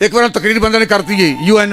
ایک بار تقریر بندے نے کر دی UN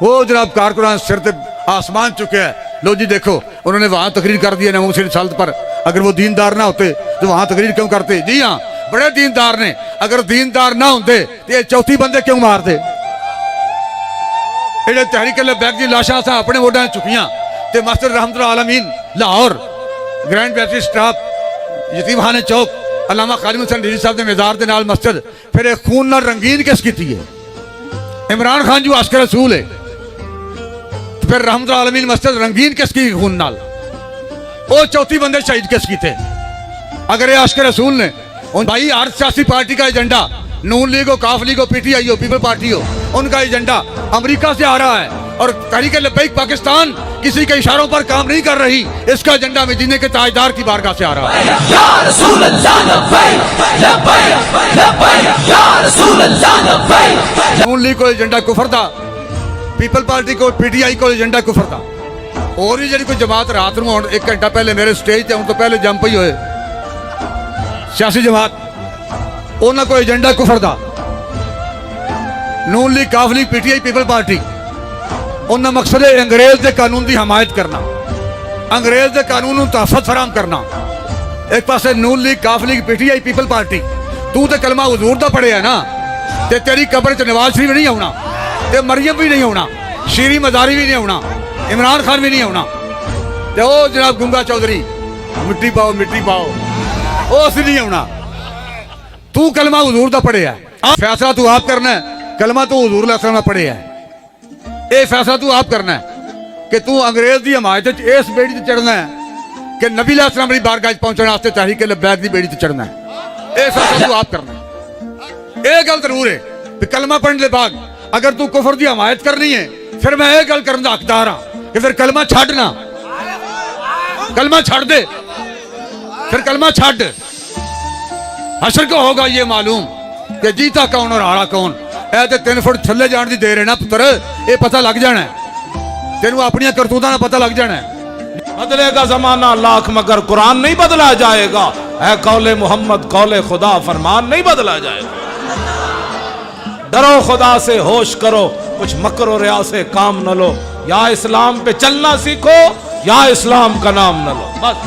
وہ جناب کارکنان سر تے آسمان چکے ہے. لو جی دیکھو انہوں نے وہاں تقریر کر دی ہے ناموس رسالت پر. اگر وہ دیندار نہ ہوتے تو وہاں تقریر کیوں کرتے؟ جی ہاں بڑے دیندار نے. اگر دیندار نہ ہوتے تو یہ چوتھی بندے کیوں مارتے؟ یہ تحریک لبیک دی لاشاں سا اپنے ووٹاں چکیاں تے مسجد رحمت العالمین لاہور گرینڈ بیٹری سٹاپ یتیم خانے چوک علامہ خالد حسین ڈیری صاحب دے مزار دے نال مسجد پھر ایک خون نال رنگین کس کیتی ہے؟ عمران خان جو عاشق رسول ہے. پھر رحمت العالمین مسجد رنگین کس کی خون نال؟ وہ چوتھی بندے شہید کس کی تھے؟ اگر یہ عاشق رسول نے بھائی ہر سیاسی پارٹی کا ایجنڈا نون لیگ ہو کاف لیگ ہو PTI ہو پیپل پارٹی ہو ان کا ایجنڈا امریکہ سے آ رہا ہے اور تحریک لبیک پاکستان کسی کے اشاروں پر کام نہیں کر رہی. اس کا ایجنڈا مدینے کے تاجدار کی بارگاہ سے آ رہا ہے. یا رسول اللہ لبیک لبیک لبیک یا رسول اللہ لبیک. نون لیگ کو ایجنڈا کفر تھا, پیپل پارٹی کو PTI کو ایجنڈا کفر تھا. اور بھی جڑی کوئی جماعت رات نو ایک گھنٹہ پہلے میرے سٹیج تے ان تو پہلے جم پئی ہوئے سیاسی جماعت انہاں کو ایجنڈا کفر تھا. نون لیگ کاف لیگ PTI پیپل پارٹی انہاں مقصد ہے انگریز دے قانون دی حمایت کرنا, انگریز دے قانون نو تحفظ فراہم کرنا. ایک پاسے نون لیگ کاف لیگ PTI پیپل پارٹی تو تے کلمہ حضور دا پڑھے ہے نا تے تیری قبر تے نواز شریف نہیں ہونا تے مریم بھی نہیں ہونا شیری مزاری بھی نہیں ہونا عمران خان بھی نہیں ہونا تے او جناب گنگا چودھری مٹی پاؤ او اسی نہیں ہونا. تو کلمہ حضور دا پڑھے ہے, فیصلہ تو آپ کرنا ہے. کلمہ تو حضور علیہ السلام پڑھے ہے, اے فیصلہ تو آپ کرنا ہے کہ تو انگریز دی حمایت اس بیڑی تے چڑھنا ہے کہ نبی علیہ السلام دی بارگاہ پہنچنے واسطے تحریک لبیک دی بیڑی تے چڑھنا ہے. اے فیصلہ تو آپ کرنا ہے. اے گل ضرور ہے کہ کلمہ پڑھنے دے بعد اگر تو کفر دی حمایت کرنی ہے پھر میں اے گل کرن دا حقدار ہاں کہ پھر کلمہ چھڈنا, کلمہ چھڈ دے, پھر کلمہ چھڈ. حشر کو ہوگا یہ معلوم کہ جیتا کون اور ہارا کون. اے تے 3 فٹ تھلے جان دی دیر ہے نا پتر, اے پتہ لگ جانا ہے تینوں اپنی کرتوتاں دا پتہ لگ جانا ہے. بدلے گا زمانہ لاکھ مگر قرآن نہیں بدلا جائے گا. اے قول محمد قول خدا فرمان نہیں بدلا جائے گا. ڈرو خدا سے ہوش کرو کچھ مکر و ریا سے کام نہ لو. یا اسلام پہ چلنا سیکھو یا اسلام کا نام نہ لو. بس